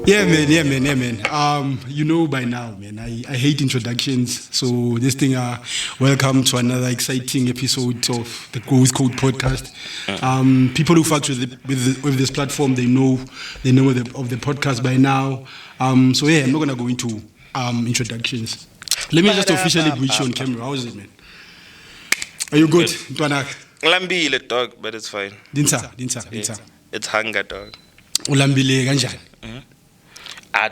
Yeah, man. You know by now, man. I hate introductions. So this thing, welcome to another exciting episode of the Growth Code podcast. People who fuck with this platform, they know of the podcast by now. So yeah, I'm not gonna go into introductions. Let me just officially greet you on camera. How is it, man? Are you good? Ulambile, dog, but it's fine. Dinsa. It's hunger, dog. Ulambile kanjani?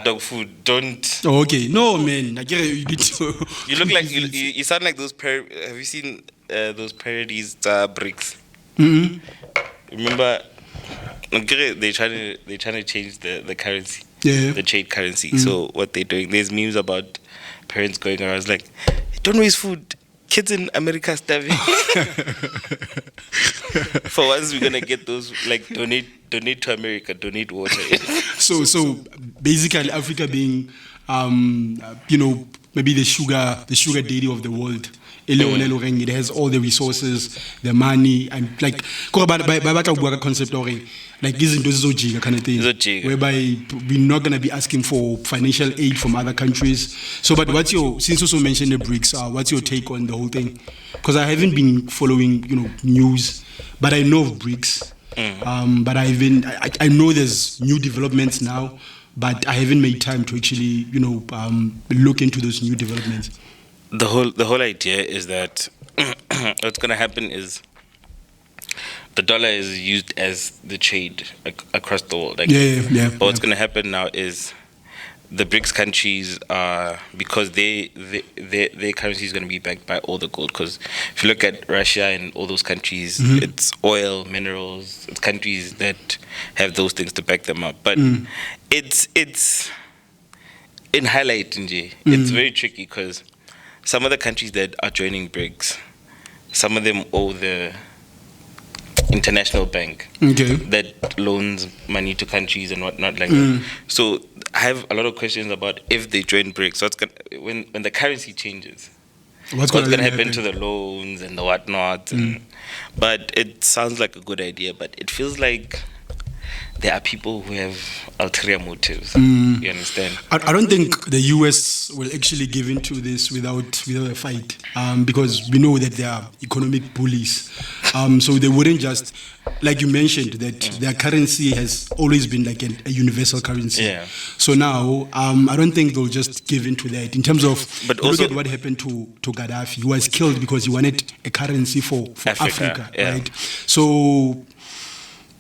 Dog food. Don't. Oh, okay. No, man. I get it. You need to. You look like you sound like those. Have you seen those parodies? BRICS. Mm-hmm. Remember, they're trying to change the currency. Yeah. The trade currency. So what they're doing? There's memes about parents going around like, "Don't waste food. Kids in America are starving." For once, we're gonna get those like donate to America, donate water. So basically, Africa being, maybe the sugar daddy of the world. It has all the resources, the money, and like by concept already. Like this is kind of thing, whereby we're not gonna be asking for financial aid from other countries. So, but since you also mentioned the BRICS, what's your take on the whole thing? Because I haven't been following, news, but I know of BRICS. But I know there's new developments now, but I haven't made time to actually, look into those new developments. The whole idea is that what's gonna happen is the dollar is used as the trade across the world. But what's gonna happen now is the BRICS countries are, because their currency is going to be backed by all the gold. Because if you look at Russia and all those countries, it's oil, minerals. It's countries that have those things to back them up. But it's in highlight, Nje. It's very tricky because some of the countries that are joining BRICS, some of them owe the international bank that loans money to countries and whatnot like that. So I have a lot of questions about if they join BRICS. So when the currency changes, what's going to happen to the loans and the whatnot? But it sounds like a good idea, but it feels like there are people who have ulterior motives. You understand? I don't think the US will actually give into this without a fight, because we know that they are economic bullies. So they wouldn't just, like you mentioned, that their currency has always been like a universal currency. Yeah. So now, I don't think they'll just give into that. In terms of, but also, look at what happened to Gaddafi. He was killed because he wanted a currency for Africa, right? So,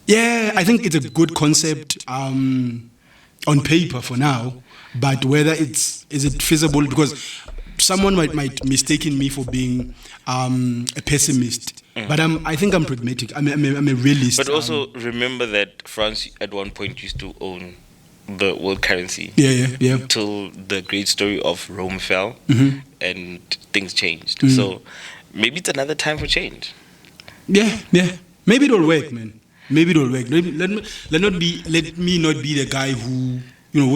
yeah, I think it's a good concept on paper for now, but whether is it feasible, because someone might mistaken me for being a pessimist, but I think I'm pragmatic. I'm a realist. But also remember that France at one point used to own the world currency. Yeah. Till the great story of Rome fell and things changed. So maybe it's another time for change. Yeah. Maybe it'll work, man. Maybe it'll work. Let me not be the guy who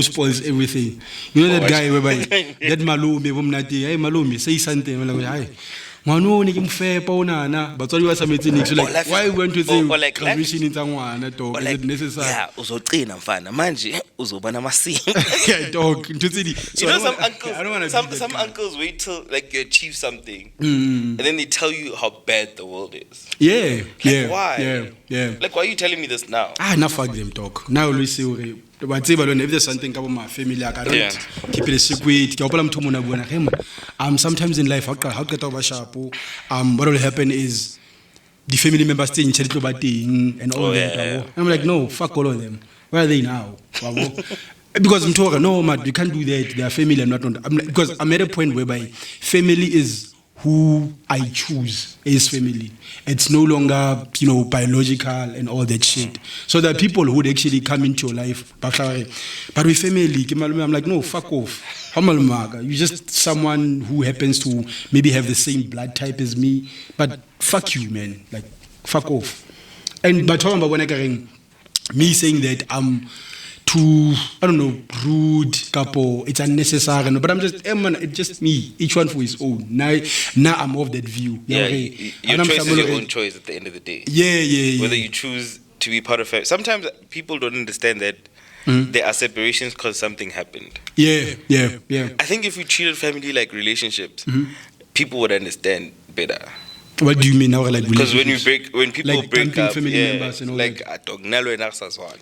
spoils everything. You know that guy whereby that malume say something like, but why we went to say transmission in Tangwana, dog? Is it necessary? Yeah, uzogcina mfana manje uzoba namasi. Yeah, dog. Some uncles wait till like you achieve something and then they tell you how bad the world is. Yeah. Why? Yeah. Like, why are you telling me this now? Now fuck them, dog. Now always say, but if there's something about my family, I don't keep it a secret. Sometimes in life, what will happen is the family members stay in charity and all that. I'm like, no, fuck all of them. Where are they now? Because I'm talking, no, man, you can't do that. They are family and not. Because I'm at a point whereby family is who I choose as family. It's no longer, biological and all that shit. So there are people who would actually come into your life. But with family, I'm like, no, fuck off. You're just someone who happens to maybe have the same blood type as me. But fuck you, man. Like, fuck off. And but talking about when me saying that I'm too, rude, couple, it's unnecessary. But I'm just, it's just me. Each one for his own. Now I'm of that view. Yeah, your choice is your own choice at the end of the day. Yeah. Whether you choose to be part of it. Sometimes people don't understand that there are separations because something happened. Yeah. I think if we treated family like relationships, people would understand better. What do you mean now? Like, because when people like break up, family members and all like that.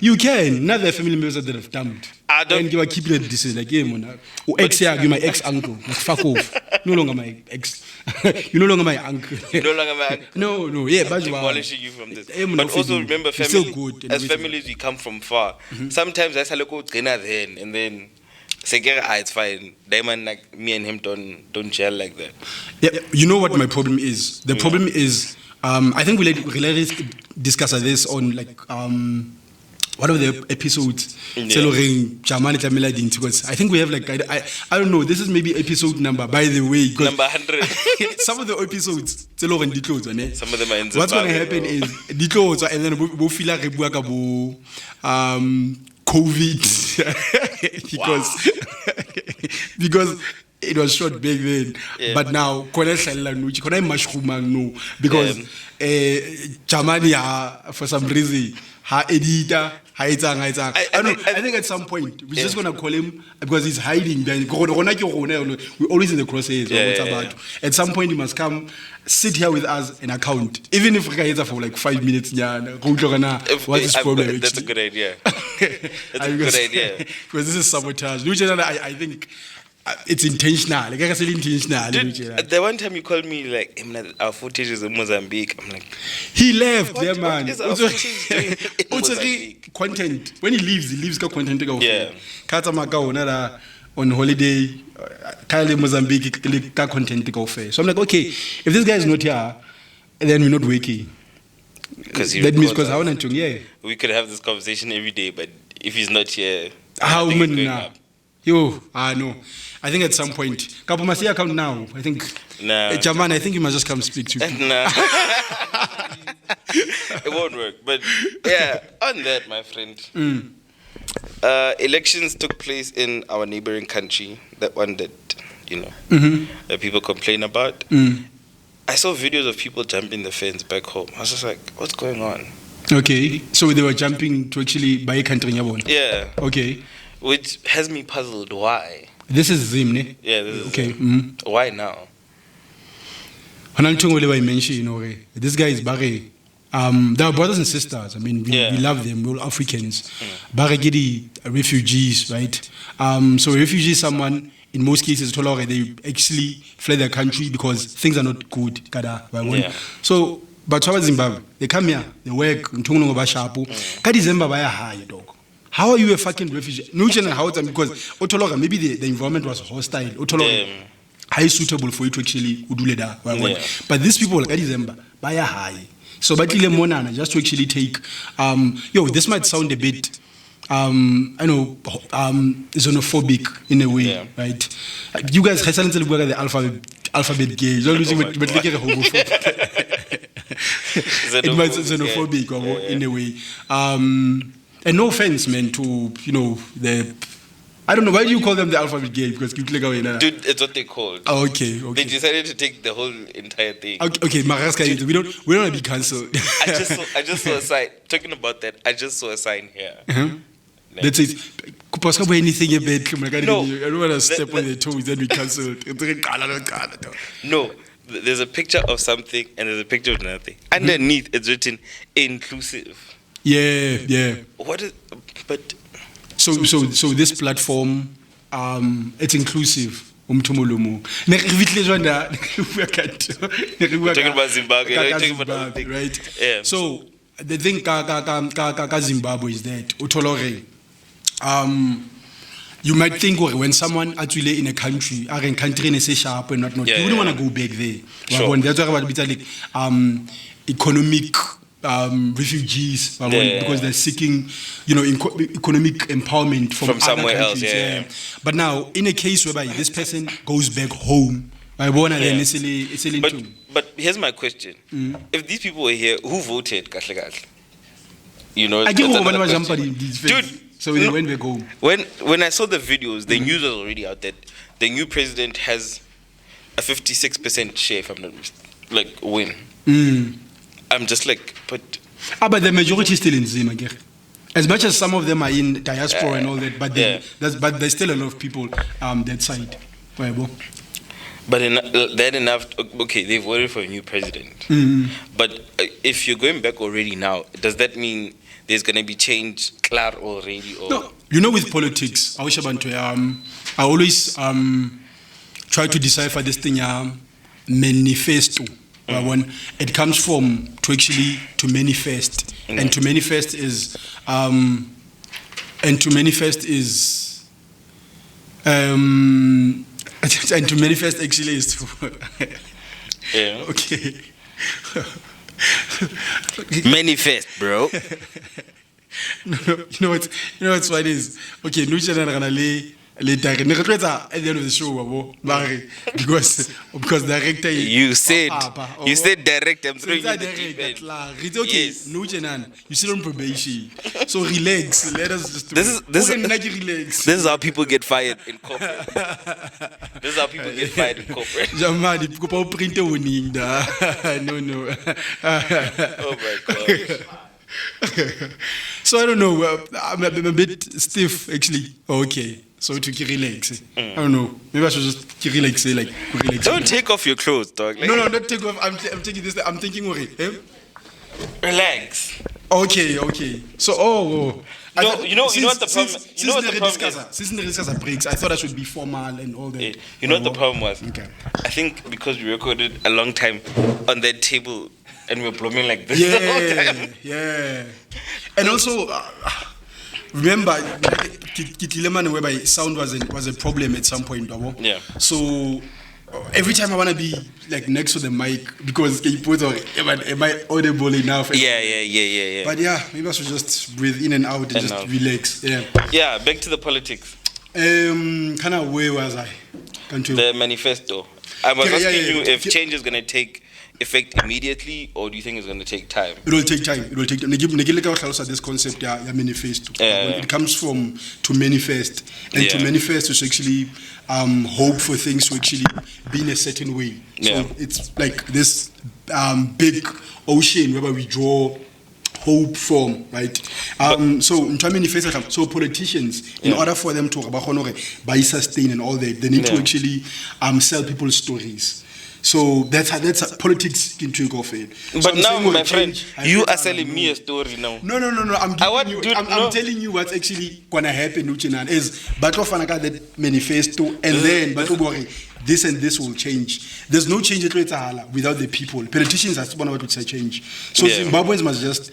You can. Not the family members that have dumped. I don't. And you are keeping it this is like, yeah, man. Ex, you my ex uncle. Fuck off. No longer my ex. You're no longer my uncle. You're no longer my uncle. No. Yeah, but demolishing you from this. But also remember, family. As families, we come from far. Sometimes that's how look at dinner then, and then. Say, it's fine. Diamond, like me and him don't gel like that. Yeah, you know what my problem is? The problem is, I think we discuss this on like one of the episodes. Because I think we have like I don't know. This is maybe episode number, by the way. Number 100. Some of the episodes, some of them are in what's going to happen is and then we'll feel like COVID because it was short back then, but now because Germany for some reason her editor. I think at some point we're just gonna call him because he's hiding. Then we're always in the crosshairs. At some point he must come sit here with us and account, even if we can for like 5 minutes. What's his problem? That's a good idea. That's a good idea because this is sabotage. I think. It's intentional. Like I said, intentional. Dude, the one time you called me like, our footage is in Mozambique. I'm like, he left there, man. What is our footage doing in Mozambique? Content. When he leaves got content to go. Yeah. On holiday, Kyle Mozambique got content to go fair. So I'm like, okay, if this guy is not here, then we're not working. That means because I want to, we could have this conversation every day, but if he's not here, how many now? No. I think at some point, Kapo must account now. I think. No. Jaman, I think you must just come speak to me. No. It won't work. But yeah, on that, my friend. Elections took place in our neighboring country. That one that, that people complain about. I saw videos of people jumping the fence back home. I was just like, what's going on? Okay. So they were jumping to actually buy a country. Yeah. Okay. Which has me puzzled. Why? This is Zim, ne? Yeah, this is okay. Zim. Why now? When I mentioned, this guy is Barry. They are brothers and sisters. I mean, we love them. We're all Africans. Barry Gidi, refugees, right? So refugees, someone in most cases, they actually fled their country because things are not good. So, but Zimbabwe, they come here, they work. How are you a fucking refugee? No, because maybe the environment was hostile. High suitable for you to actually do that. But these people, buy a high. So, but just to actually take, this might sound a bit, xenophobic in a way, right? You guys have the alphabet gay. You're losing it might be xenophobic in a way. And no offense, man, to, the... I don't know, why do you call them the alphabet gay? Because you click away now. Dude, it's what they called. Oh, okay. They decided to take the whole entire thing. Okay, Maraska, we don't want to be cancelled. I just saw a sign. Talking about that, I just saw a sign here. That's it. Anything I don't want to step on their toes, then we cancelled. No, there's a picture of something and there's a picture of nothing. Underneath, it's written inclusive. Yeah. What is? But so this platform, it's inclusive. We're talking about Zimbabwe, right? Yeah. So the thing, Zimbabwe is that you might think when someone actually in a country, country is sharp and not, you wouldn't want to go back there. Sure. That's about economic. Refugees because they're seeking, economic empowerment from somewhere else. Yeah. But now, in a case whereby this person goes back home, but here's my question: if these people were here, who voted? I think dude. So they went back home. When I saw the videos, the news was already out that the new president has a 56% share, if I'm not mistaken, win. I'm just like, but But the majority is still in Zim, again. As much as some of them are in diaspora and all that, but there's still a lot of people that side. But that enough. Okay, they've voted for a new president. But if you're going back already now, does that mean there's going to be change clear already? Or? No, you know, with politics, I always try to decipher this thing, manifesto. When it comes from to manifest, and to manifest is and to manifest actually is to okay. Manifest, bro. You know what's what is okay. At the end of the show, because director. You said director. I'm throwing you the deep end. It's okay. Yes. No, you still on probation, so relax. Let us just. This is how people get fired in corporate. This is how people get fired in corporate. Jamani, people print winning da. No. Oh my god. So I don't know. I'm a bit stiff actually. Okay. So to relax. I don't know. Maybe I should just relax. Relax. Don't take off your clothes, dog. No, not take off. I'm taking this. I'm thinking, relax. Okay. So, No, you know what the problem. You know what the problem is. Since the discussion breaks, I thought I should be formal and all that. Yeah. You know what the problem was? Okay. I think because we recorded a long time on that table and we were blooming like this. Yeah. And also. Remember, whereby sound was a problem at some point. Yeah. So every time I want to be like next to the mic because am I audible enough? Yeah. But yeah, maybe I should just breathe in and out and just relax. Yeah. Yeah. Back to the politics. Kind of where was I? The manifesto. I was asking you if change is gonna take effect immediately, or do you think it's going to take time? It will take time. This concept, manifesto. It comes from to manifest, and to manifest is actually hope for things to actually be in a certain way. So it's like this big ocean where we draw hope from, right? So politicians, in order for them to buy sustain and all that, they need to actually sell people stories. So that's politics can take off it. But now, my friend, you are selling me a story now. No. I'm telling you what's actually gonna happen. Is that manifesto, and then this and this will change. There's no change without the people. Politicians are supposed to say change. So Zimbabweans must just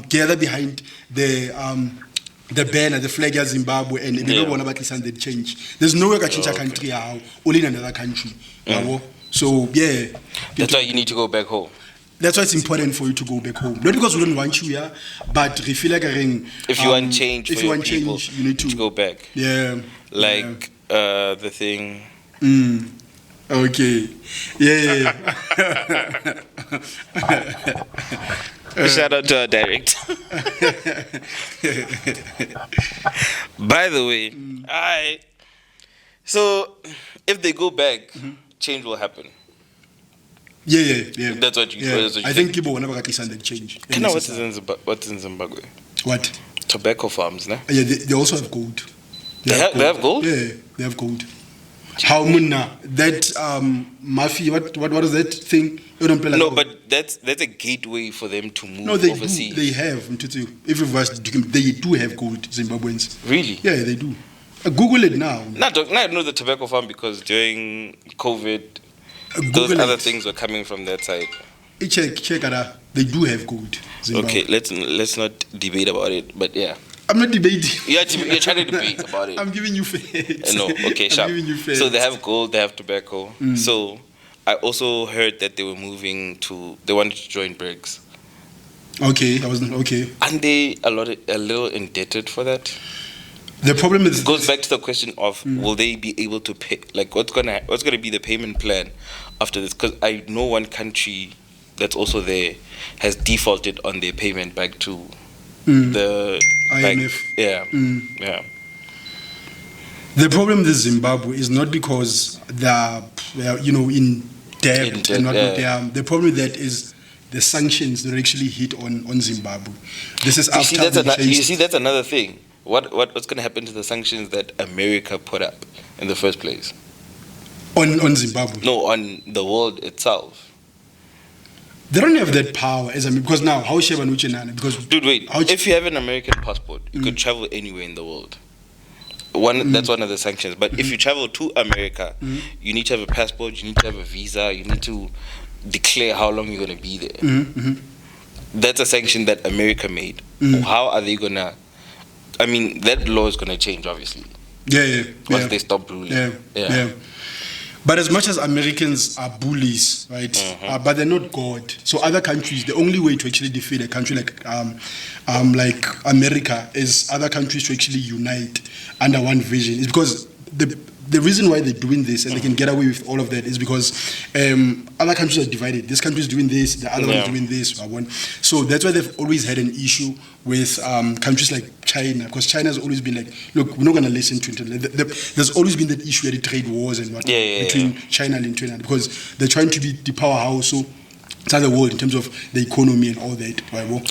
gather behind the banner, the flag of Zimbabwe, and they don't want to change. There's no way to change a country only in another country. So that's why you need to go back home. That's why it's important for you to go back home. Not because we don't want you here, but we feel like if you want change, you need to go back. Yeah. The thing. Okay. Yeah. Shout out to our director. By the way, so if they go back, change will happen. Yeah. That's what you. I think people will never get the change. What's in Zimbabwe? What? Tobacco farms, no? Yeah, they also have gold. They have gold? Yeah, they have gold. How munna that mafia? What is that thing? No, but that's a gateway for them to move overseas. They have. They do have gold, Zimbabweans. Really? Yeah, they do. Google it now. I know the tobacco farm because during COVID, those other things were coming from that side. Check it. They do have gold. Zimbabwe. Okay, let's not debate about it, but yeah. I'm not debating. You're trying to debate about it. I'm giving you facts. No, okay, sharp. I'm giving you facts. So they have gold, they have tobacco. So I also heard that they were they wanted to join BRICS. Okay, I wasn't okay. Aren't they a little indebted for that? The problem is it goes back to the question of will they be able to pay? Like what's gonna be the payment plan after this? Because I know one country that's also there has defaulted on their payment back to the IMF. Yeah. The problem with Zimbabwe is not because they're in debt and not. The problem with that is the sanctions that actually hit on Zimbabwe. This is after you see, that's another thing. What's going to happen to the sanctions that America put up in the first place? On Zimbabwe? No, on the world itself. They don't have that power, because now, how is because dude, wait. If you have an American passport, you could travel anywhere in the world. That's one of the sanctions. But if you travel to America, you need to have a passport, you need to have a visa, you need to declare how long you're going to be there. That's a sanction that America made. How are they going to... I mean, that law is going to change, obviously. Once they stop ruling. Yeah. But as much as Americans are bullies, right? But they're not God. So other countries, the only way to actually defeat a country like America is other countries to actually unite under one vision. It's because the reason why they're doing this and they can get away with all of that is because other countries are divided. This country is doing this, the other one is doing this. So that's why they've always had an issue with countries like China, because China has always been like, look, we're not going to listen to it. There's always been that issue with the trade wars and whatnot between China and China, because they're trying to be the powerhouse to the world in terms of the economy and all that.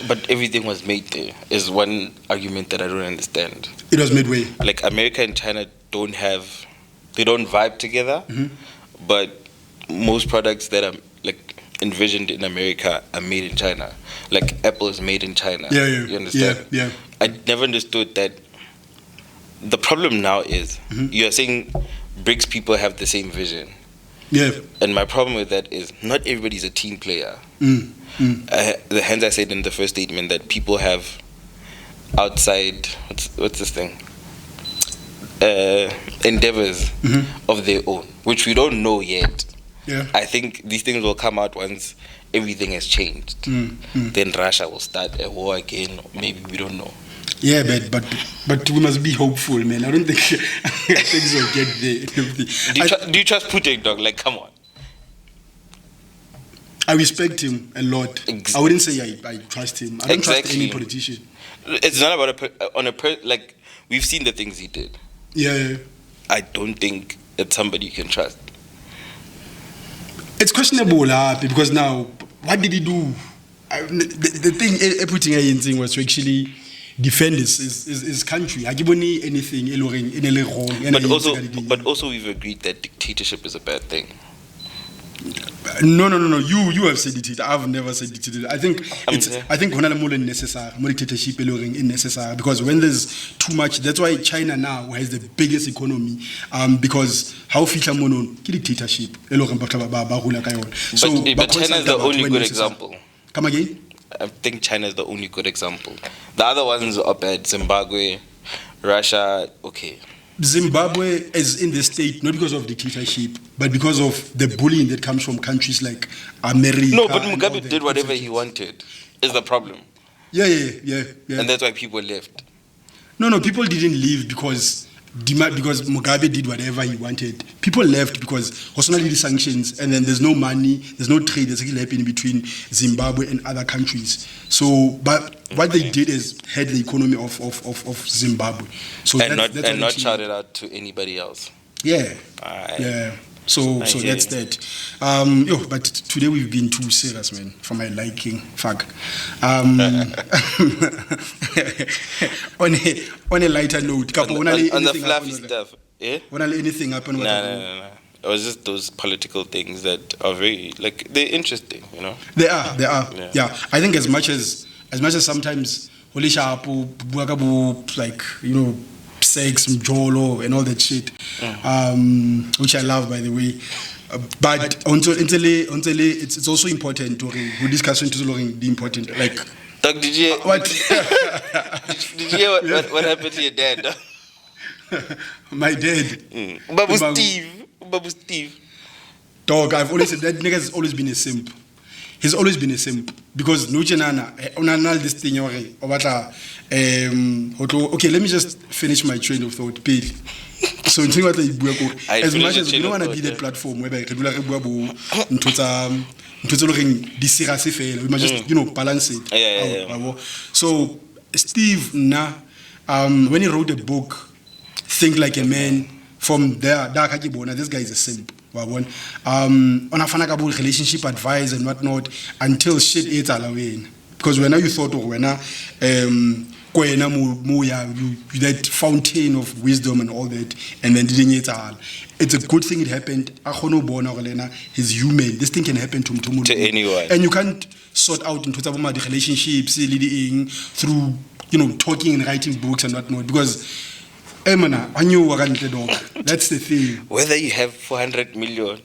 But everything was made there is one argument that I don't understand. It was made where? Like America and China don't vibe together, but most products that are like envisioned in America are made in China. Like Apple is made in China. You understand? Yeah. I never understood that. The problem now is you're saying BRICS people have the same vision. Yeah. And my problem with that is not everybody's a team player. Hence I said in the first statement that people have outside, what's this thing? Endeavors of their own, which we don't know yet. I think these things will come out once everything has changed. Then Russia will start a war again, or maybe we don't know. Yeah, but we must be hopeful, man. I don't think things will get there. Do you trust Putin, dog? Like, come on. I respect him a lot. I wouldn't say I trust him. I don't trust any politician. It's not about like we've seen the things he did. Yeah. I don't think it's somebody you can trust. It's questionable, because now, what did he do? The thing putting in was to actually defend his country. I give anything wrong. But also we've agreed that dictatorship is a bad thing. No. You have said it. I've never said it. I think more dictatorship is necessary, because when there's too much, that's why China now has the biggest economy, because how feature mono dictatorship. So but China is the only good example. Come again? I think China is the only good example. The other ones are bad. Zimbabwe, Russia, okay. Zimbabwe is in the state not because of dictatorship, but because of the bullying that comes from countries like America. No, but Mugabe did whatever he wanted. Is the problem? Yeah. And that's why people left. No, people didn't leave because Mugabe did whatever he wanted. People left because personally the sanctions, and then there's no money, there's no trade that's actually happening between Zimbabwe and other countries. So, but what they did is had the economy of Zimbabwe. So that's not shout it out to anybody else. Yeah. So that's that. But today we've been too serious, man, for my liking. Fuck. On a lighter note, on the fluffy stuff. Yeah. Anything happen? No. It was just those political things that are very they're interesting, you know. They are. Yeah. I think as much as sometimes sex, mjolo, and all that shit, which I love, by the way. But until it's also important to discuss the important, like. Doug, did you what? Did you hear what happened to your dad? My dad. Babu Steve. Dog, I've always said that nigga has always been a simp. He's always been a simp, because on this thing, okay, let me just finish my train of thought. So as much as we don't want to be that platform where we must just balance it. Yeah. So Steve when he wrote the book Think Like a Man, from there this guy is a simp. on a fanaka relationship advice and whatnot until shit is allowing. Because when you thought of when that fountain of wisdom and all that, and then didn't it all. It's a good thing it happened. He's human. This thing can happen to anyone. And you can't sort out into the relationships through talking and writing books and whatnot. Because that's the thing. Whether you have 400 million or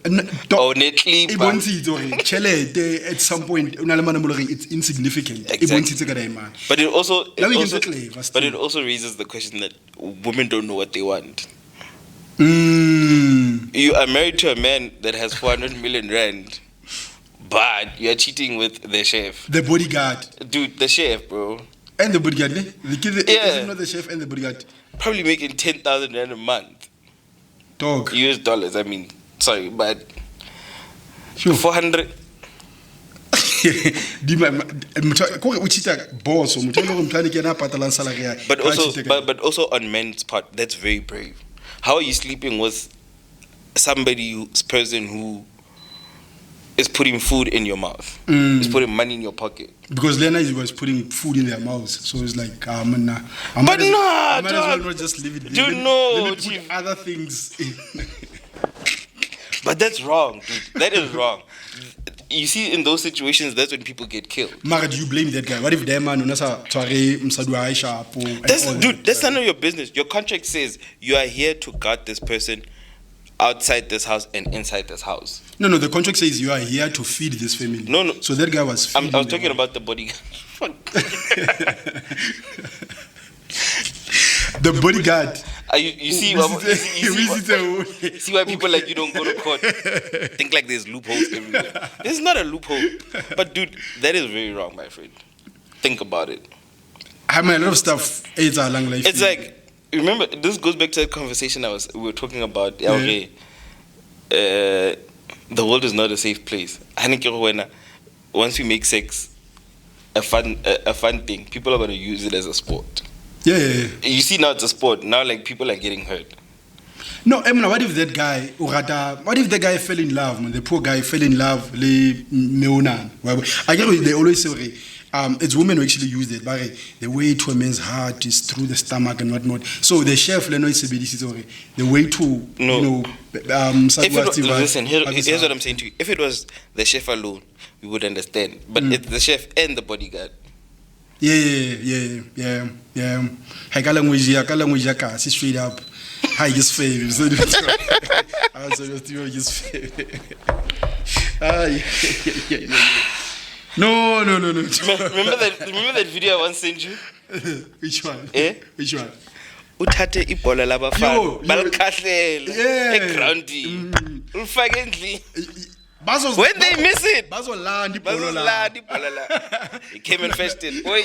netly, at some point it's insignificant. Exactly. But it also raises the question that women don't know what they want. You are married to a man that has 400 million rand, but you are cheating with the chef, the bodyguard, dude, the chef, bro, and the bodyguard. The kid, yeah, not the chef and the bodyguard. Probably making 10,000 rand a month. Dog. US dollars, I mean. Sorry, but sure. 400. But also on men's part, that's very brave. How are you sleeping with person who is putting food in your mouth? Is putting money in your pocket? Because Lena was putting food in their mouths, so it's like, I might as well not just leave it there. Let me put other things in. But that's wrong, dude. That is wrong. You see, in those situations, that's when people get killed. Mara, do you blame that guy? What if that man that's none of your business. Your contract says you are here to guard this person outside this house and inside this house. No, the contract says you are here to feed this family. No. So that guy was feeding. I was talking about the bodyguard. The bodyguard. You see why people like you don't go to court? Think like there's loopholes everywhere. This is not a loophole. But dude, that is very wrong, my friend. Think about it. I mean, a lot of stuff aids our long life. It's like, remember, this goes back to the conversation we were talking about. Yeah. Okay, the world is not a safe place. Once we make sex a fun thing, people are going to use it as a sport. Yeah. You see, now it's a sport. Now, like, people are getting hurt. No, I mean, what if that guy fell in love, man? The poor guy fell in love. I get what they always say, it's women who actually use it, but the way to a man's heart is through the stomach and whatnot. So the chef, the way to, listen, here's what I'm saying to you. If it was the chef alone, we would understand. But it's the chef and the bodyguard. Yeah. Hey, straight up. Hi, his favorite. I was his favorite. No. Remember that video I once sent you? Which one? Which one? Uthathe ibhola labafana balikhahlele egroundini ulifake endlini when they miss it bazolanda ibhola la it came infested boy.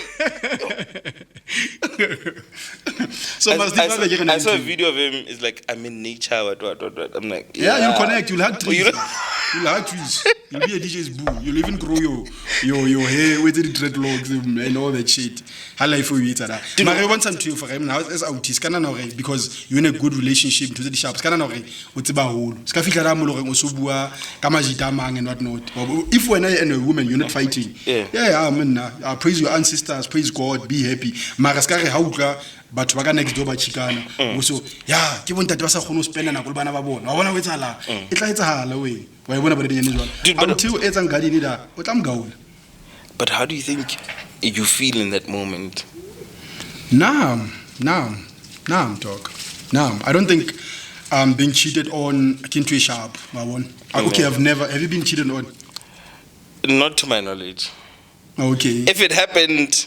So I saw a video of him. It's like, I'm in nature, what. I'm like, yeah, you'll connect, you'll hug trees. You'll hug trees. You'll be a DJ's boo. You'll even grow your hair with the dreadlocks and all that shit. How life for you, but I want some to you for him now as autist. Because you're in a good relationship to the shops. What's about whole? And whatnot. If when I and a woman, you're not fighting. I mean, praise your ancestors, praise God, be happy. Maraskare hauka. But waga next door by Chicana. So, yeah, give one that was a hono spend and a Kulbana Babon. I want to wait a la. It's like a hallway. Why won't I be in one? Until it's unguarded, but I'm going. But how do you think you feel in that moment? Nah, talk. Nah, I don't think being cheated on akin to a sharp. Okay, have you been cheated on? Not to my knowledge. Okay. If it happened,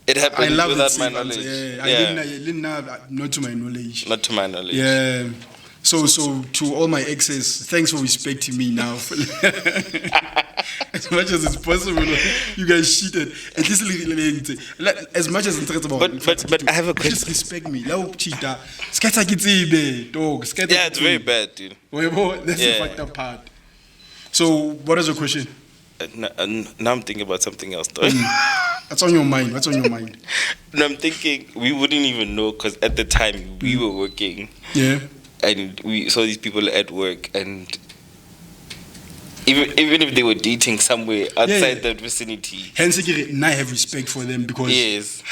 it happened without my knowledge. I didn't not to my knowledge. Not to my knowledge. Yeah. So to all my exes, thanks for respecting me now. As much as it's possible, you guys cheated. At least as much as it's about. But I have a question. Just respect me. Dog. Yeah, it's very bad, dude. That's the fucked up part. So, what is your question? Now I'm thinking about something else, though. What's on your mind? No, I'm thinking we wouldn't even know because at the time we were working. Yeah. And we saw these people at work and Even if they were dating somewhere outside that vicinity. Hence, I have respect for them because yes.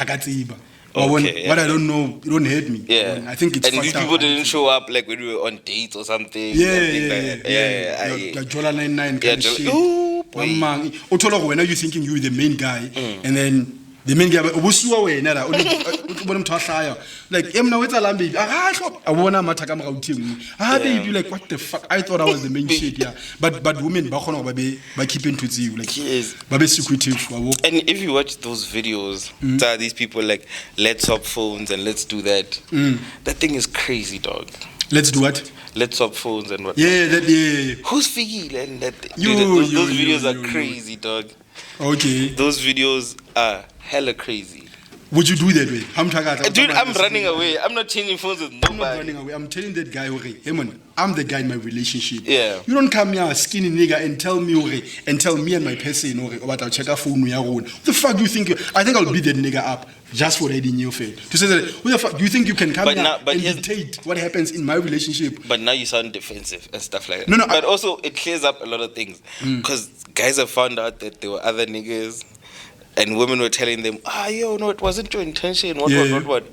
Okay, what I don't know, you don't hate me. Yeah, I think it's and these people didn't show up like when we were on dates or something. Yeah. Jola 99 kind of shit. One man, when are you thinking you're the main guy, and then the main guy was like now it's alarm baby. I wanna baby like what the fuck? I thought I was the main shit, yeah. But women by keeping to you like baby secretive. And if you watch those videos, these people like let's swap phones and let's do that. That thing is crazy, dog. Let's do what? Let's swap phones and what? Yeah. Who's Figgy and that? Those videos are crazy, dog. Okay. Those videos are hella crazy. Would you do that way? Dude, I'm running away. I'm not changing phones with nobody. I'm not running away. I'm telling that guy, hey man, I'm the guy in my relationship. Yeah. You don't come here skinny nigga and tell me and my person about I'll check a phone we are on. What the fuck do you think? I think I'll beat that nigga up just for reading your face. To say that, what the fuck do you think you can come here and dictate what happens in my relationship? But now you sound defensive and stuff like that. No. But also it clears up a lot of things because guys have found out that there were other niggas. And women were telling them, no, it wasn't your intention, what.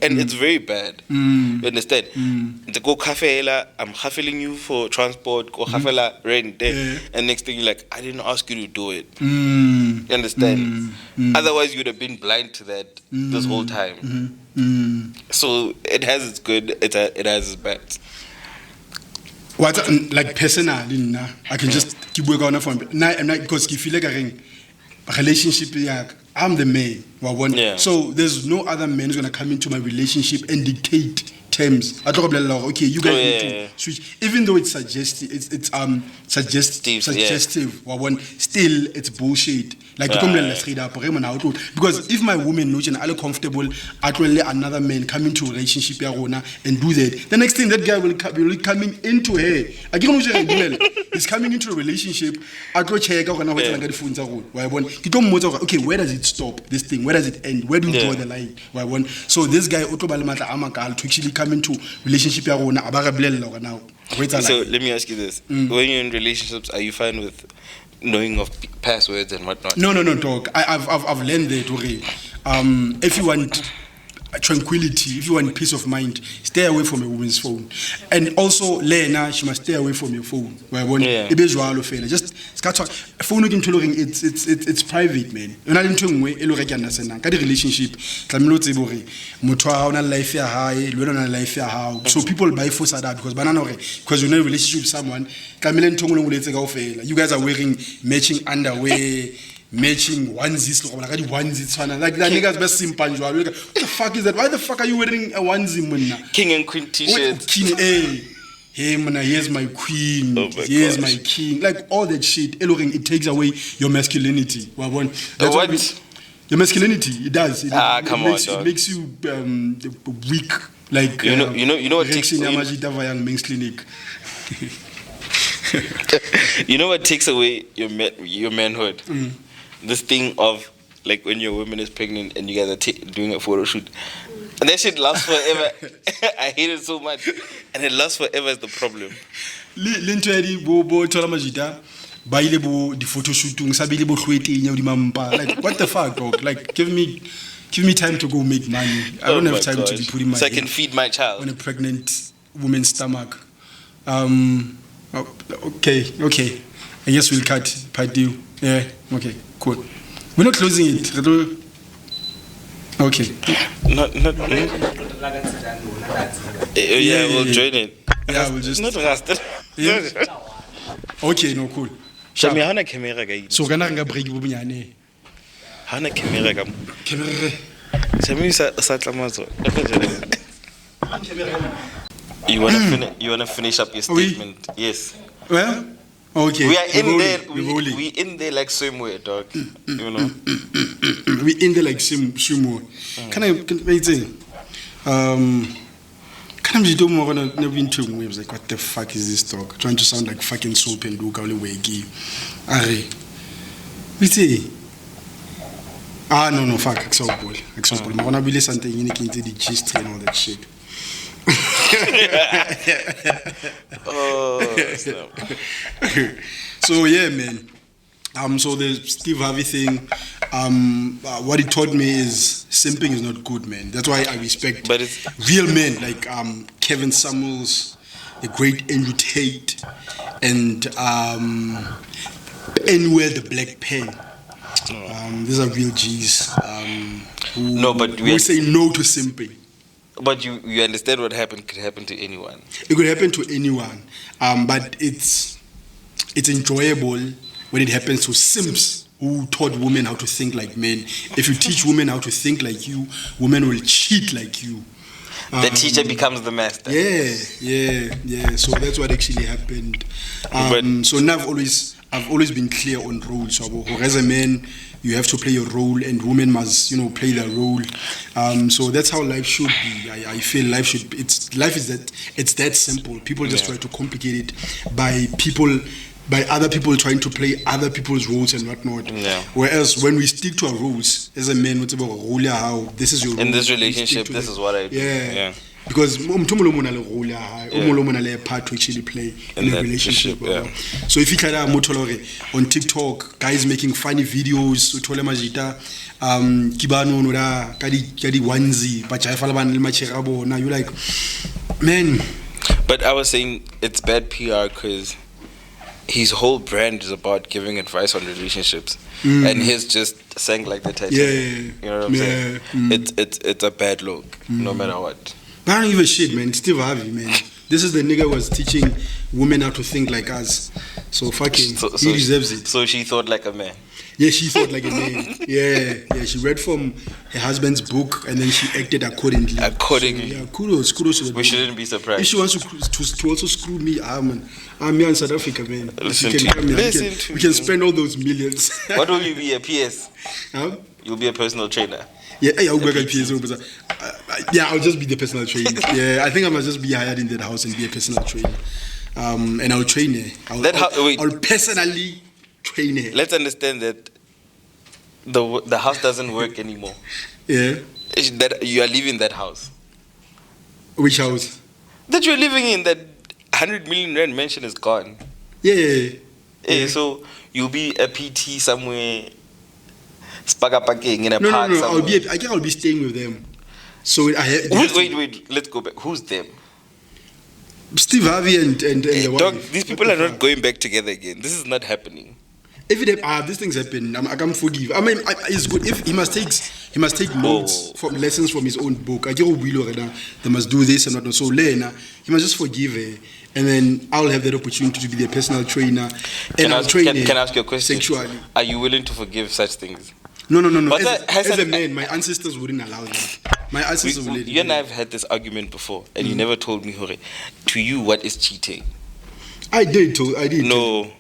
And it's very bad. You understand? To go kafela, I'm kaffeling you for transport, go kafela rent. And next thing you're like, I didn't ask you to do it. You understand? Otherwise you would have been blind to that this whole time. So it has its good, it has its bad. What, like personally, I can just keep working on it from because you feel like a relationship, I'm the man. So there's no other man who's gonna come into my relationship and dictate terms. I talk about like, okay, you guys need to switch, even though it's suggestive. It's suggestive. Still, it's bullshit. Like because if my woman knows and I'm comfortable, I will let another man come into a relationship and do that. The next thing that guy will be coming into her. He's coming into a relationship. Okay, where does it stop? This thing, where does it end? Where do you draw the line? So this guy to actually come into relationship. So let me ask you this: when you're in relationships, are you fine with knowing of passwords and whatnot? No, dog. I've learned that. Okay, if you want tranquility, if you want peace of mind, stay away from a woman's phone. And also, Lena, she must stay away from your phone. Just phone it's private, man. You're not into relationship. So people buy for that because you're in a relationship with someone. You guys are wearing matching underwear. Matching onesies, like that niggas best simple. What the fuck is that? Why the fuck are you wearing a onesie, man? King and queen t-shirts. Hey man, here's my queen. Here's my king. Like all that shit. It takes away your masculinity. Your masculinity. It does. It makes you weak. Like you know what takes you know what takes away your manhood? This thing of like when your woman is pregnant and you guys are doing a photo shoot, and that shit lasts forever. I hate it so much, and it lasts forever is the problem. The photo shooting, like what the fuck, dog? Like give me time to go make money. I don't have time to be putting my I can feed my child on a pregnant woman's stomach. Okay. I guess we'll cut part deal. Yeah. Okay. Cool. We're not closing it. Okay. Not. We'll join it. Yeah, we'll just. Not rusted. Yeah. Okay. No. Cool. Shami, hana camera guy. So kana nga break bo bunyane. Hana camera kam. Camera. Shami sa tlamazo. You wanna finish up your statement? Yes. Well, okay. We are in there. We in there like swimwear, dog. You know. We in there like swimwear. Can I say? Can I do more on a winter waves? Like what the fuck is this dog? Trying to sound like fucking soap and do only waggy. Are we say? No, fuck. Example. I wanna be listening to the gist and all that shit. Oh, snap. So yeah, man. So the Steve Harvey thing, what it taught me is simping is not good, man. That's why I respect But it's real men like Kevin Samuels, the great Andrew Tate, and Anywhere the Black Pen. These are real G's. Who say no to simping. But you understand what happened could happen to anyone. It could happen to anyone, but it's enjoyable when it happens to simps who taught women how to think like men. If you teach women how to think like you, women will cheat like you. The teacher becomes the master. Yeah. So that's what actually happened. So now I've always been clear on roles. So as a man, you have to play your role, and women must, play their role. So that's how life should be. I feel life should be. It's that simple. People just try to complicate it by other people trying to play other people's roles and whatnot. Yeah. Whereas when we stick to our roles as a man, what's about how this is your role. In this relationship, this is what I do. Yeah. Because part to actually play in a relationship. Yeah. So if you can on TikTok, guys making funny videos, so tole majita, kibano nora, kadi onesie, but now you're like, man. But I was saying it's bad PR because his whole brand is about giving advice on relationships, and he's just saying like the title. You know what I'm saying? It's a bad look, no matter what. But I don't give a shit, man. Steve Harvey, man. This is the nigga who was teaching women how to think like us. So fucking, he deserves it. So she thought like a man. Yeah, she thought like a man. Yeah. She read from her husband's book and then she acted accordingly. So, yeah, kudos to the We shouldn't be surprised. If she wants to also screw me, man. I'm here in South Africa, man. We can spend all those millions. What will you be, a PS? Huh? You'll be a personal trainer. Yeah, I'll work at PS. I'll just be the personal trainer. Yeah, I think I must just be hired in that house and be a personal trainer. And I'll train her. I'll personally train her. Let's understand that the house doesn't work anymore. Yeah. That you are leaving that house. Which house? That you're living in, that 100 million rand mansion is gone. Yeah. So you'll be a PT somewhere, spagapaking in a park. No. I'll be staying with them. So wait. Let's go back. Who's them? Steve Harvey and the Dog, wife. these people are not going back together again. This is not happening. If these things happen, I can't forgive. I mean, it's good if he must take notes from lessons from his own book. I get they must do this and whatnot. So Lena, he must just forgive her, and then I'll have that opportunity to be their personal trainer. Can I ask you a question? Sexually, are you willing to forgive such things? No. As a man, my ancestors wouldn't allow that. My ancestors wouldn't. You and I have had this argument before, and you never told me, Hore, to you, what is cheating? I did. No.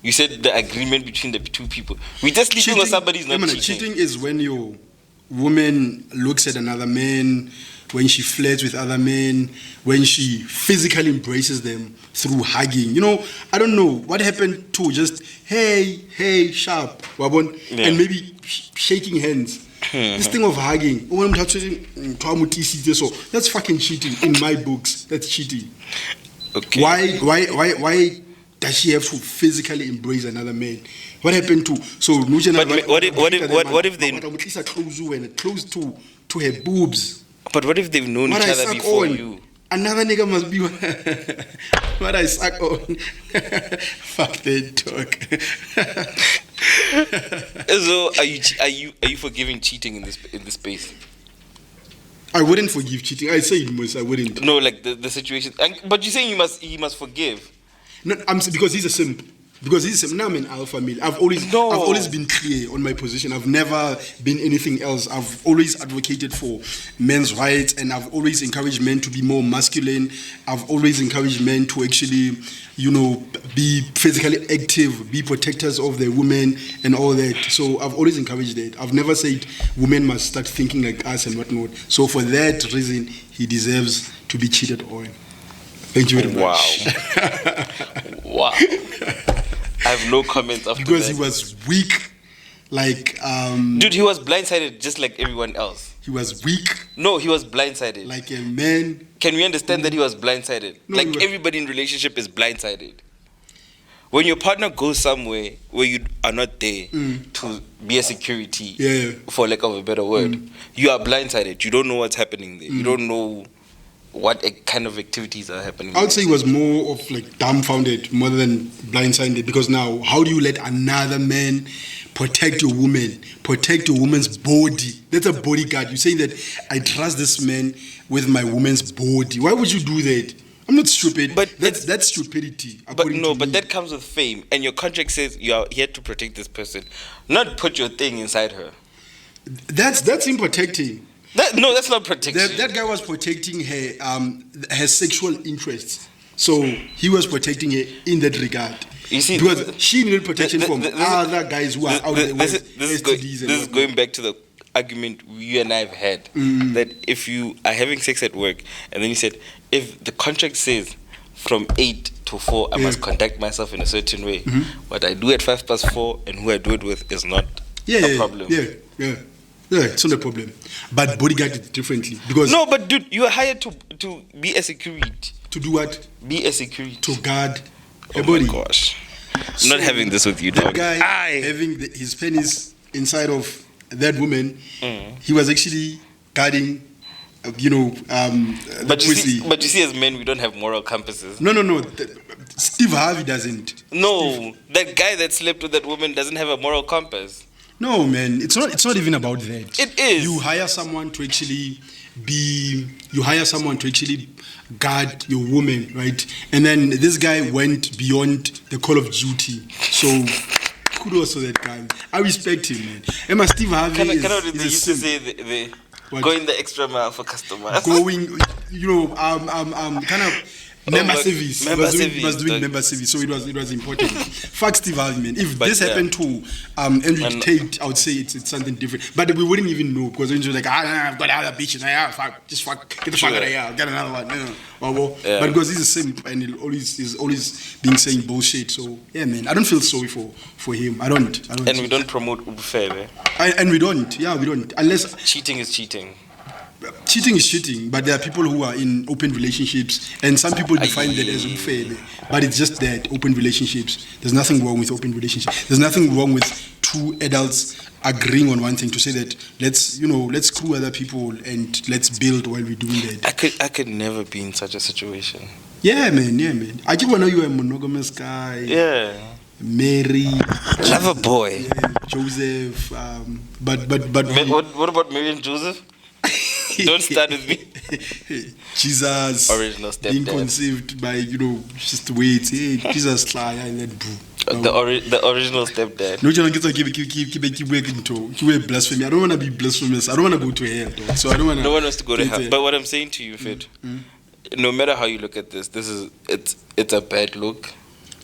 You said the agreement between the two people. We just sleeping with somebody is not cheating. Cheating is when your woman looks at another man, when she flirts with other men, when she physically embraces them through hugging. I don't know what happened to just hey, sharp, wabon, and maybe shaking hands. This thing of hugging, so that's fucking cheating in my books. That's cheating. Okay. Why does she have to physically embrace another man? What happened to what if they close to her boobs? But what if they've known each other before you? Another nigga must be what I suck on. Fuck that talk. So are you forgiving cheating in this space? I wouldn't forgive cheating. I say I wouldn't. No, like the situation. But you're saying he must forgive. No, because he's a simp. Now I'm an alpha male. I've always been clear on my position. I've never been anything else. I've always advocated for men's rights, and I've always encouraged men to be more masculine. I've always encouraged men to actually, be physically active, be protectors of their women and all that. So I've always encouraged that. I've never said women must start thinking like us and whatnot. So for that reason, he deserves to be cheated on. Thank you very much. Wow. I have no comments after because that. He was weak Like, dude, he was blindsided just like everyone else. He was weak. No, he was blindsided. Like a man. Can we understand that he was blindsided? No, like everybody in relationship is blindsided. When your partner goes somewhere where you are not there to be a security, for lack of a better word, you are blindsided. You don't know what's happening there. You don't know what kind of activities are happening. I would say he was more of like dumbfounded more than blindsided, because now how do you let another man protect your woman, protect your woman's body? That's a bodyguard. You're saying that I trust this man with my woman's body. Why would you do that? I'm not stupid, but that's stupidity. But no, but that comes with fame, and your contract says you are here to protect this person, not put your thing inside her. That's him protecting. No, that's not protection. That guy was protecting her sexual interests, so he was protecting her in that regard. You see, because she needed protection from other guys who are out there with This is going back to the argument you and I have had, that if you are having sex at work, and then you said, if the contract says from 8 to 4 I must conduct myself in a certain way, what I do at 4 and who I do it with is not a problem. Yeah, it's not a problem. But bodyguard it differently, because no, but dude, you are hired to be a security. To do what? Be a security. To guard a body. My gosh, I'm not having this with you, that dog. Guy having his penis inside of that woman, he was actually guarding. But you see, as men, we don't have moral compasses. No. Steve Harvey doesn't. No, that guy that slept with that woman doesn't have a moral compass. No, man, it's not even about that. It is. You hire someone to actually guard your woman, right? And then this guy went beyond the call of duty. So kudos to that guy. I respect him, man. Emma, Steve Harvey they used to say the going the extra mile for customers. Going, kind of member service. Was doing member service, so it was important. Fuck Steve Harvey, man. If this happened to Andrew Tate, I would say it's something different. But we wouldn't even know, because Andrew's like, I've got other bitches. Get the fuck out of here. Get another one. But because he's a simp and he's always being saying bullshit. So yeah, man, I don't feel sorry for him. I don't. And we don't promote unfair. And we don't. Yeah, we don't. Unless cheating is cheating. Cheating is cheating, but there are people who are in open relationships, and some people define that as unfair. But it's just that open relationships. There's nothing wrong with open relationships. There's nothing wrong with two adults agreeing on one thing, to say that let's screw other people and let's build while we're doing that. I could never be in such a situation. Yeah, man. I just wanna know you're a monogamous guy. Yeah. Mary, love a boy. Joseph. But what about Mary and Joseph? Don't start with me. Jesus, original stepdad, being conceived by just wait. Hey, Jesus, the original stepdad. No, keep blasphemy. I don't want to be blasphemous. I don't want to go to hell. So I don't want. No one wants to go to hell. But what I'm saying to you, Fed, no matter how you look at this, it's a bad look.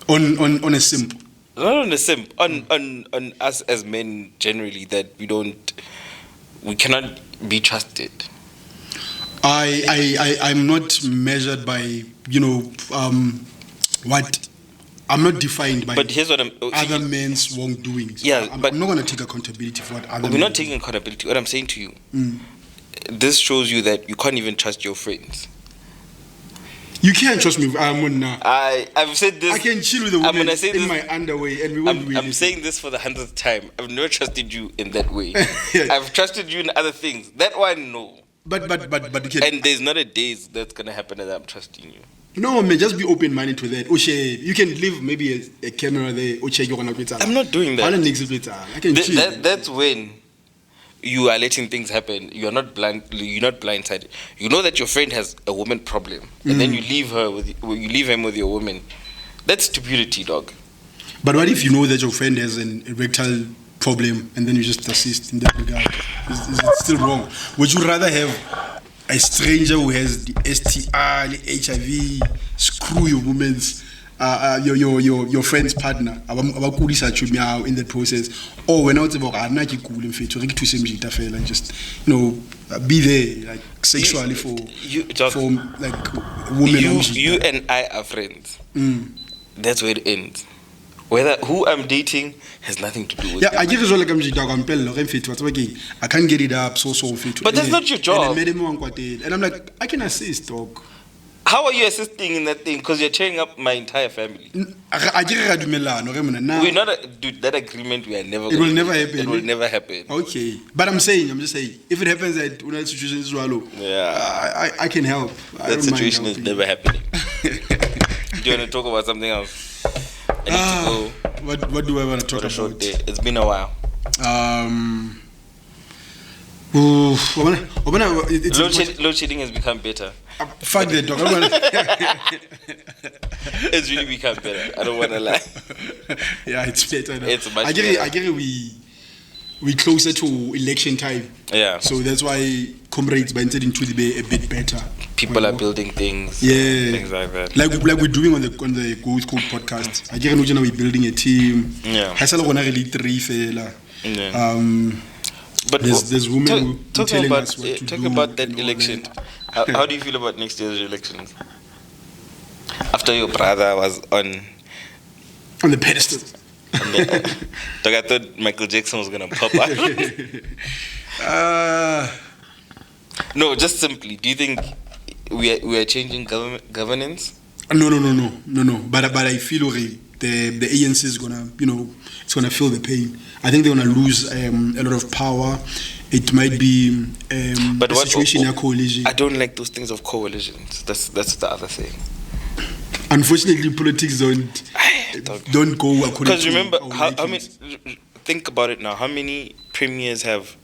On a simp. Not on a simp. On us as men generally, that we cannot be trusted. I'm not measured by what I'm not defined by. But here's what other men's wrongdoings. Yeah, I'm not going to take accountability for what other. We're not taking accountability. What I'm saying to you, this shows you that you can't even trust your friends. You can't trust me. I've said this. I can chill with a woman in my underweay, and we won't do anything. I'm saying this for the 100th time. I've never trusted you in that way. I've trusted you in other things. That one, no. But you can. And there's not a day that's gonna happen that I'm trusting you. No, man, just be open-minded to that. You can leave maybe a camera there. I'm not doing that. I can chill. That's when you are letting things happen. You're not blindsided. You know that your friend has a woman problem, and then you leave him with your woman. That's stupidity, dog. But what if you know that your friend has an erectile problem, and then you just assist in that regard? Is it still wrong? Would you rather have a stranger who has the STI, the HIV, screw your woman's, your friend's partner, in that process, or when out about and just be there like sexually for like women? You and I are friends. That's where it ends. Whether who I'm dating has nothing to do with I get as well like I'm just I can't get it up so fit. But that's not your job. And I'm like, I can assist, dog. How are you assisting in that thing? Because you're tearing up my entire family. We're not dude, that agreement we are never It will never happen. It will never happen. Okay. But I'm just saying, if it happens at one situation is swallow, I can help. That situation is never happening. Do you want to talk about something else? I need to go. What do I want to talk about? Short day. It's been a while. Load shedding has become better. Fuck that, dog. It's really become better. I don't want to lie. Yeah, it's better now. It's much I get it. We closer to election time. Yeah. So that's why comrades entered into the bay a bit better. People are building things. Yeah. Things like that. Like we're doing on the Gold Code podcast. I get we're building a team. Yeah. But there's women who telling us what to do. Talk about that election. How do you feel about next year's elections? After your brother was on the pedestal. Dog, I thought Michael Jackson was gonna pop up. No, just simply, do you think we are changing governance? No. But I feel the ANC is gonna, it's gonna feel the pain. I think they're gonna lose a lot of power. It might be but a situation in a coalition. I don't like those things of coalitions. That's the other thing. Unfortunately, politics don't go according to. Because remember, how many? Think about it now. How many premiers has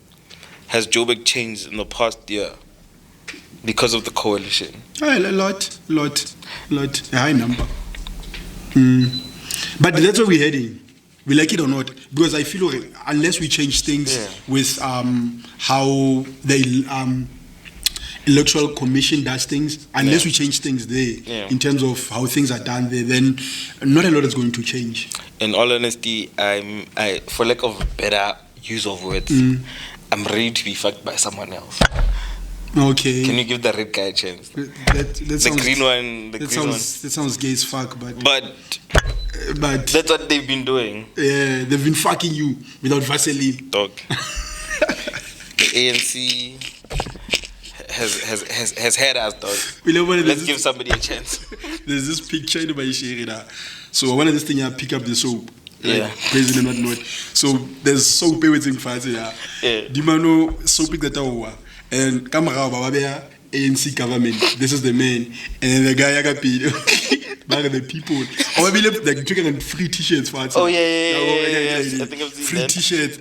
Joburg changed in the past year because of the coalition? A lot, a high number. But that's where we're heading. We like it or not, because I feel unless we change things with how the electoral commission does things, unless we change things there in terms of how things are done there, then not a lot is going to change. In all honesty, I for lack of better use of words, I'm ready to be fucked by someone else. Okay. Can you give the red guy a chance? The green one. That sounds gay as fuck, but that's what they've been doing. Yeah, they've been fucking you without Vaseline. Dog. The ANC has had us, dog. Let's give somebody a chance. There's this picture in my share. So one of this thing I pick up the soap. President not. So there's soap everything fancy. Dimano soap that over. And Kamara Bababea, ANC government, this is the man. And the guy I got paid. Back the people. Or maybe like taking free t-shirts for Oh yeah. I think I've seen free that. T-shirts.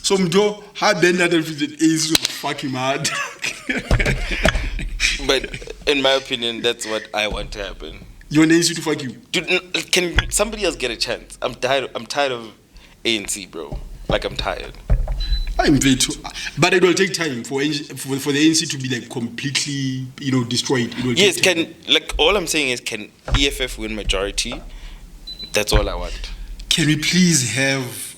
So Mdo had then that is fucking mad. But in my opinion, that's what I want to happen. You want ANC to fuck you? Dude, can somebody else get a chance? I'm tired of ANC, bro. Like I'm tired. I'm very too, but it will take time for the ANC to be like completely, destroyed. Yes, all I'm saying is, can EFF win majority? That's all I want. Can we please have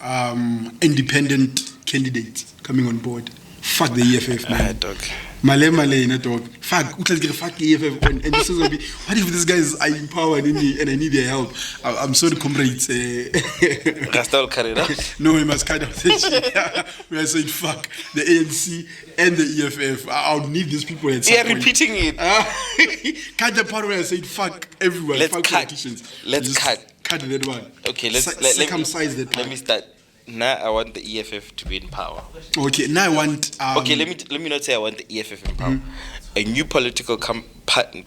independent candidates coming on board? Fuck the EFF, man. Dog. Male, not dog. Fuck EFF. And this is what if these guys are in power and I need their help? I'm sorry, comrades. Gastal cut it out. No, we must cut out that shit. We are saying fuck the ANC and the EFF. I'll need these people at some point. Repeating it. Cut the part where I said fuck everyone. Let's fuck cut. politicians. Let's cut. Cut that one. Okay, circumcise that part. Let me start. Now I want the EFF to be in power. Okay, now I want. Okay, let me not say I want the EFF in power. A new political party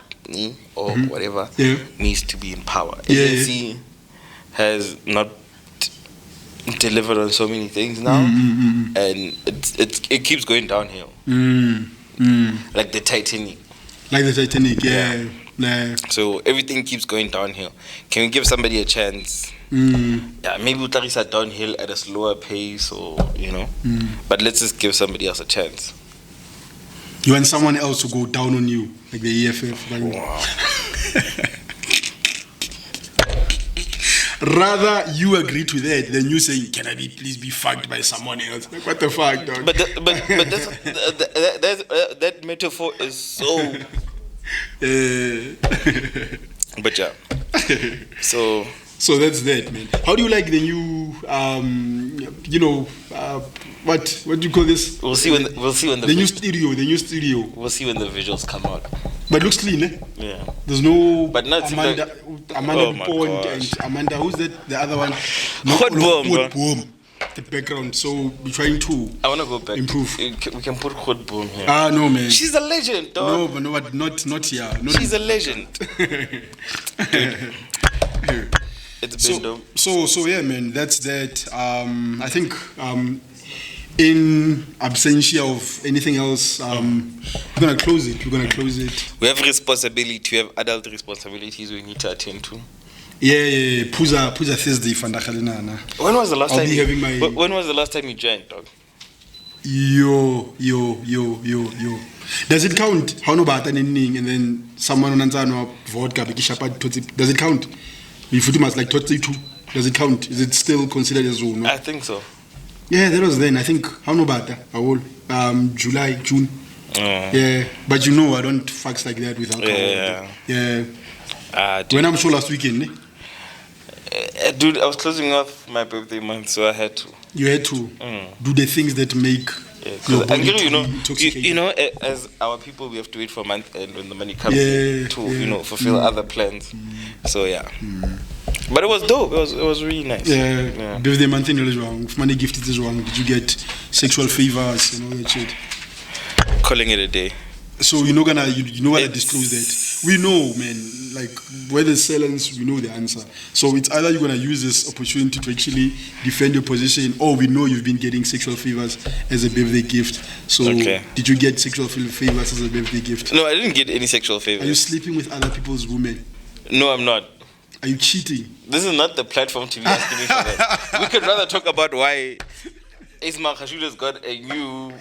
or whatever needs to be in power. ANC has not delivered on so many things now, and it keeps going downhill. Like the Titanic. Yeah. So everything keeps going downhill. Can we give somebody a chance? Yeah, maybe we'll start downhill at a slower pace, or but let's just give somebody else a chance. You want someone else to go down on you, like the EFF? Wow. Rather you agree to that than you say, "Can I please be fucked by someone else?" Like, what the fuck, dog? But that metaphor is so. But yeah. So So that's that, man. How do you like the new, what do you call this? We'll see when the new studio. We'll see when the visuals come out. But looks clean, eh? Yeah. There's no but not Amanda Pond and Amanda. Who's that? The other one? Hot Boom. The background. So we're trying to. I want to go back. Improve. We can put Hot Boom here. No, man. She's a legend, dog. No, but not here. She's a legend. It's been dope. So yeah, man. That's that. I think in absentia of anything else, we're gonna close it. We have responsibility. We have adult responsibilities we need to attend to. Yeah. Puza Thursday, Fandakhalinana. When was the last I'll time? be having my. When was the last time you drank, dog? Yo. Does it count? How no bata and then someone on Anzano vodka does it count? If you must like 22, does it count? Is it still considered as well? No? I think so. Yeah, that was then. I think how no bata? July, June. Yeah, but I don't fucks like that with alcohol. Yeah. When I'm sure last weekend. Dude, I was closing off my birthday month, so I had to. You had to do the things that make. As our people, we have to wait for a month, and when the money comes to fulfill other plans. So yeah. But it was dope. It was really nice. Yeah. Birthday month in wrong. If money gifted is wrong, did you get sexual favors and all that shit? Calling it a day. So you're not gonna disclose that. We know, man. Like where there's silence, we know the answer. So it's either you're gonna use this opportunity to actually defend your position, or we know you've been getting sexual favors as a birthday gift. So did you get sexual favors as a birthday gift? No, I didn't get any sexual favors. Are you sleeping with other people's women? No, I'm not. Are you cheating? This is not the platform to be asking me for that. We could rather talk about why Magashule's got a new.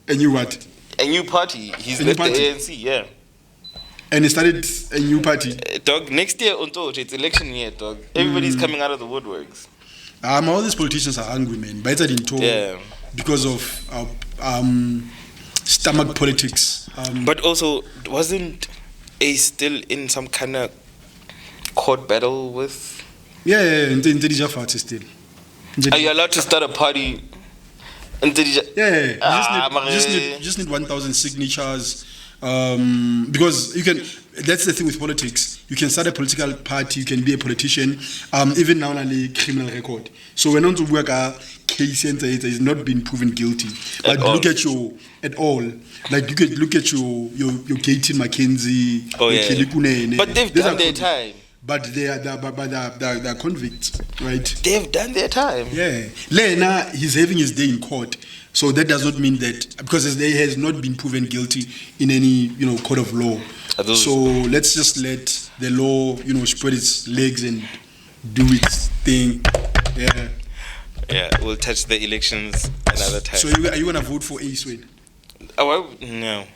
A new what? A new party. He's left the ANC, yeah. And he started a new party. Dog, next year, it's election year, dog. Everybody's coming out of the woodworks. All these politicians are hungry, man. Better than talk because of stomach politics. But also, wasn't Ace still in some kind of court battle with? Yeah, still. Are you allowed to start a party? You just need 1,000 signatures. Because you can. That's the thing with politics. You can start a political party. You can be a politician. Even now, on a criminal record. So when on to work, case center is not been proven guilty. But look at your at all. Like you could look at your Gaten McKenzie. But they've done their time. But they are convicts, right? They've done their time. Yeah. Lena, he's having his day in court. So that does not mean that, because he has not been proven guilty in any, court of law. So let's just let the law, spread its legs and do its thing. Yeah. Yeah, we'll touch the elections another time. So are you going to vote for Ace Wade? No.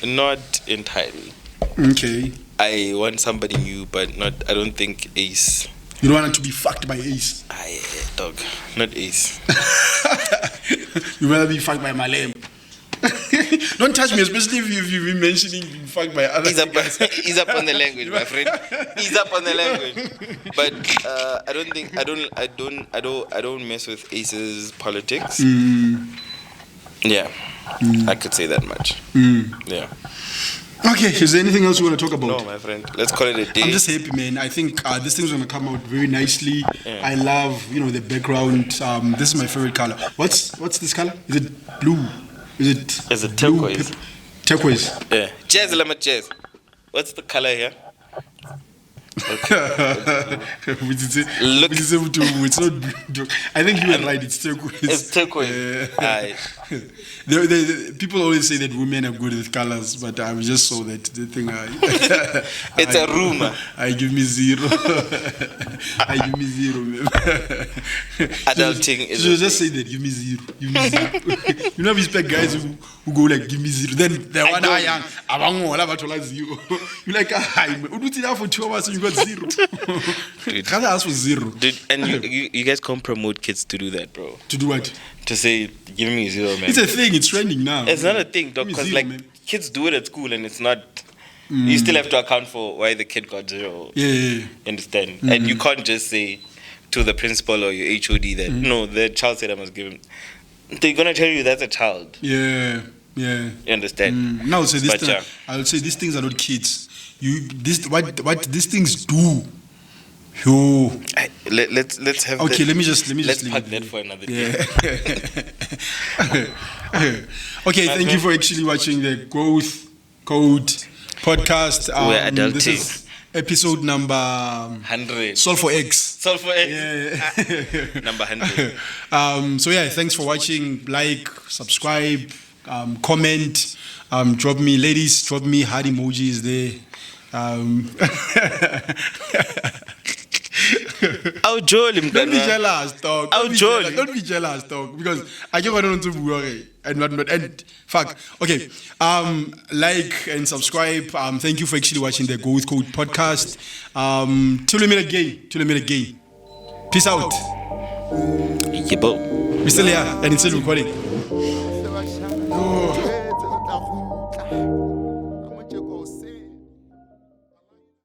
Not entirely. Okay. I want somebody new, but I don't think Ace. You don't want it to be fucked by Ace? Dog. Not Ace. You rather be fucked by Malem. Don't touch me, especially if you've been mentioning being fucked by other guys. He's up on the language, my friend. He's up on the language. But I don't mess with Ace's politics. Yeah. I could say that much. Yeah. Okay, is there anything else you want to talk about? No, my friend. Let's call it a day. I'm just happy, man. I think this thing's going to come out very nicely. Yeah. I love, the background. This is my favorite color. What's this color? Is it blue? Is it turquoise? Turquoise. Yeah. Jazz, what's the color here? Okay. Look. It's not. I think you were right. It's turquoise. It's turquoise. People always say that women are good with colors, but I just saw that the thing. It's a rumor. I give me zero. I give me zero, man. Adulting is. So just say that. Give me zero. Give me zero. You know, we expect guys who go like, give me zero. Then the one young, zero. You like, for 2 hours and you got zero. Dude, can't ask for zero. Dude, and you guys can't promote kids to do that, bro. To do what? To say, give me zero, man. It's a thing. It's trending now. It's not a thing, dog. Because like kids do it at school and it's not. You still have to account for why the kid got 0. Yeah. Understand? And you can't just say to the principal or your HOD that no, the child said I must give him. They're gonna tell you that's a child. Yeah. You understand? Now say this. I'll say these things are not kids. What these things do. Let's have. Okay, let me just let's park that for another day. Okay, thank you for actually watching the Growth Code podcast. We're adulting. This is episode number 100. Solve for X. Solve for X. Yeah. Number 100. So yeah, thanks for watching. Like, subscribe, comment. Drop me heart emojis there. Don't be jealous, dog. Don't be jealous, dog. Because I just want to worry and not. And fuck. Okay. Like and subscribe. Thank you for actually watching the Growth Code podcast. Till we meet again. Peace out. We're still here and it's still recording.